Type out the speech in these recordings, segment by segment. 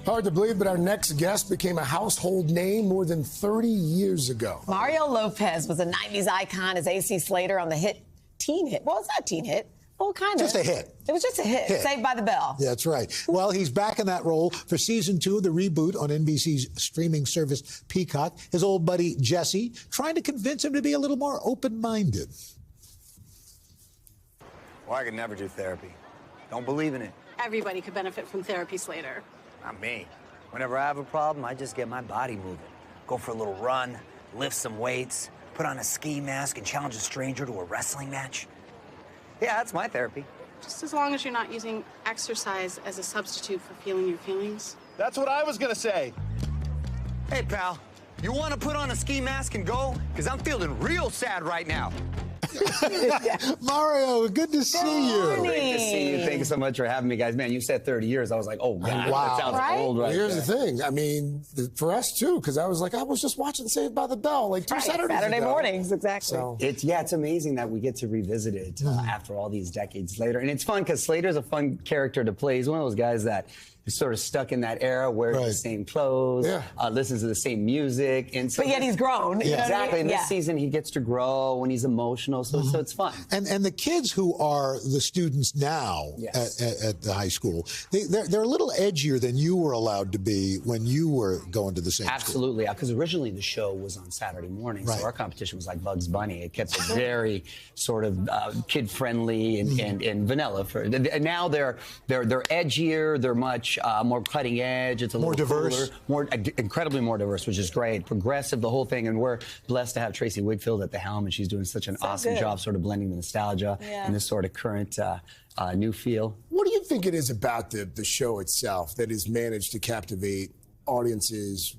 Hard to believe, but our next guest became a household name more than 30 years ago. Mario Lopez was a 90s icon as AC Slater on the teen hit. Well, it's not a teen hit. Well, kind of. Just a hit. It was just a hit. Saved by the Bell. Yeah, that's right. Well, he's back in that role for season 2 of the Reboot on NBC's streaming service Peacock. His old buddy Jesse trying to convince him to be a little more open-minded. Well, I could never do therapy. Don't believe in it. Everybody could benefit from therapy, Slater. Not me. Whenever I have a problem, I just get my body moving. Go for a little run, lift some weights, put on a ski mask, and challenge a stranger to a wrestling match. Yeah, that's my therapy. Just as long as you're not using exercise as a substitute for feeling your feelings. That's what I was gonna say. Hey, pal, you want to put on a ski mask and go? Because I'm feeling real sad right now. Mario, good to see you. Great to see you. Thank you so much for having me, guys. Man, you said 30 years. I was like, oh, God, wow. That sounds old right Here's there. the thing. I mean, for us, too, because I was just watching Saved by the Bell like 2 Saturdays Saturday ago. mornings, exactly. So. It's amazing that we get to revisit it after all these decades later. And it's fun because Slater's a fun character to play. He's one of those guys that is sort of stuck in that era, wears the same clothes, listens to the same music. And so but yet he's grown. Yeah. Exactly. You know what I mean? And this season he gets to grow when he's emotional, so it's fun. And the kids who are the students now at the high school, they're a little edgier than you were allowed to be when you were going to the same school. Absolutely, because originally the show was on Saturday morning, so our competition was like Bugs Bunny. It kept it very sort of kid-friendly and vanilla. Now they're edgier. They're much more cutting edge. It's a more little diverse, cooler, incredibly more diverse, which is great. Progressive, the whole thing, and we're blessed to have Tracy Wigfield at the helm, and she's doing such an awesome job, sort of blending the nostalgia and this sort of current new feel. What do you think it is about the show itself that has managed to captivate audiences,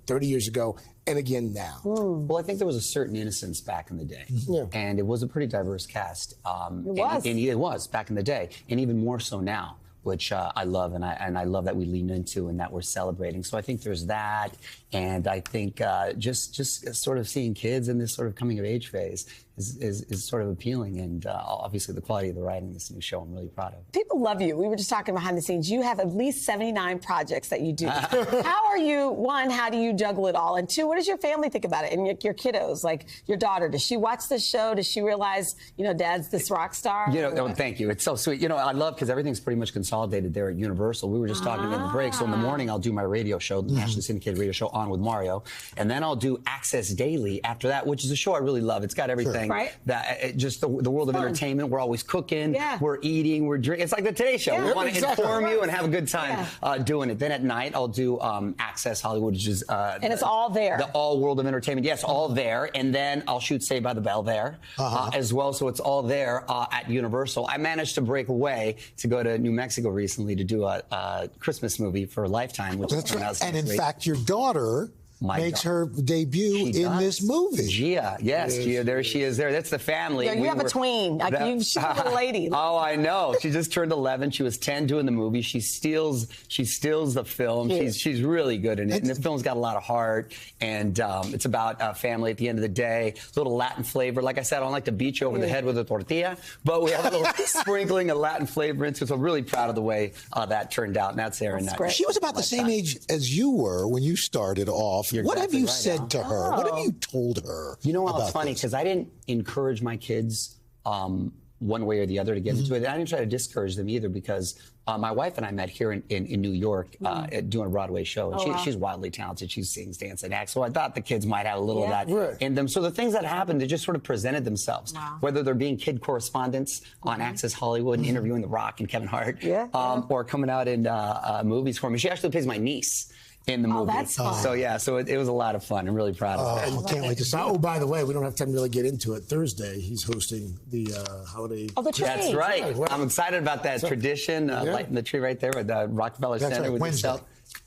30 years ago and again now? Well, I think there was a certain innocence back in the day, and it was a pretty diverse cast. It was back in the day, and even more so now, which I love, and I love that we lean into and that we're celebrating. So I think there's that, and I think just sort of seeing kids in this sort of coming of age phase is sort of appealing, and obviously the quality of the writing in this new show I'm really proud of. People love you. We were just talking behind the scenes. You have at least 79 projects that you do. How are you, one, how do you juggle it all? And two, what does your family think about it? And your kiddos, like your daughter, does she watch this show? Does she realize, Dad's this rock star? Thank you. It's so sweet. I love because everything's pretty much consolidated there at Universal. We were just talking in the break. So in the morning, I'll do my radio show, the nationally syndicated radio show On with Mario. And then I'll do Access Daily after that, which is a show I really love. It's got everything. Right. That just the world of entertainment. We're always cooking, we're eating, we're drinking. It's like the Today Show. We want to inform you and have a good time doing it. Then at night, I'll do Access Hollywood, which is and it's all there. The all world of entertainment. Yes, all there. And then I'll shoot Saved by the Bell there as well. So it's all there at Universal. I managed to break away to go to New Mexico recently to do a Christmas movie for Lifetime, which is and in fact, your daughter makes her debut in this movie. Gia, Gia, there she is. That's the family. Yeah, you have a tween. She's a little lady. Oh, I know. She just turned 11. She was 10 doing the movie. She steals the film. She's really good in it. And the film's got a lot of heart. And it's about family at the end of the day. A little Latin flavor. Like I said, I don't like to beat you over the head with a tortilla, but we have a little sprinkling of Latin flavor into it. So I'm really proud of the way that turned out. And that's Aaron. She was about the same age as you were when you started off. What have you said to her? What have you told her? It's funny because I didn't encourage my kids one way or the other to get into it. I didn't try to discourage them either because my wife and I met here in New York doing a Broadway show. And she's wildly talented. She sings, dances, and acts. So I thought the kids might have a little of that in them. So the things that happened, they just sort of presented themselves. Whether they're being kid correspondents on Access Hollywood and interviewing The Rock and Kevin Hart, or coming out in movies for me. She actually plays my niece in the movie. That's fun. So it was a lot of fun. I'm really proud of it. I can't wait to see it. Oh, by the way, we don't have time to really get into it. Thursday, he's hosting the holiday. Oh, the tree. That's right. I'm excited about that tradition, lighting the tree right there with the Rockefeller Center. With Wednesday.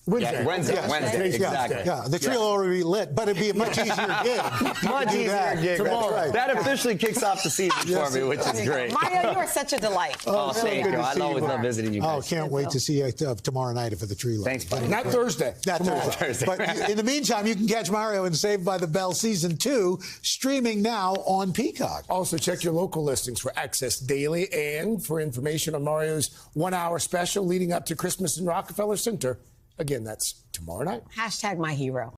Wednesday, exactly. Yeah, the tree will already be lit, but it'd be a much easier gig. Much easier gig. Tomorrow. Right. That officially kicks off the season for me, which is great. Mario, you are such a delight. Oh, thank you. I always love visiting you guys. Oh, can't wait to see you tomorrow night for the tree lighting. Thanks, buddy. Not Thursday. Not Thursday. But in the meantime, you can catch Mario in Saved by the Bell Season 2, streaming now on Peacock. Also, check your local listings for Access Daily and for information on Mario's 1-hour special leading up to Christmas in Rockefeller Center Again, that's tomorrow night. Hashtag my hero.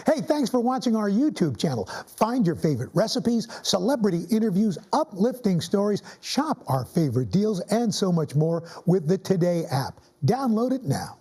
Hey, thanks for watching our YouTube channel. Find your favorite recipes, celebrity interviews, uplifting stories, shop our favorite deals, and so much more with the Today app. Download it now.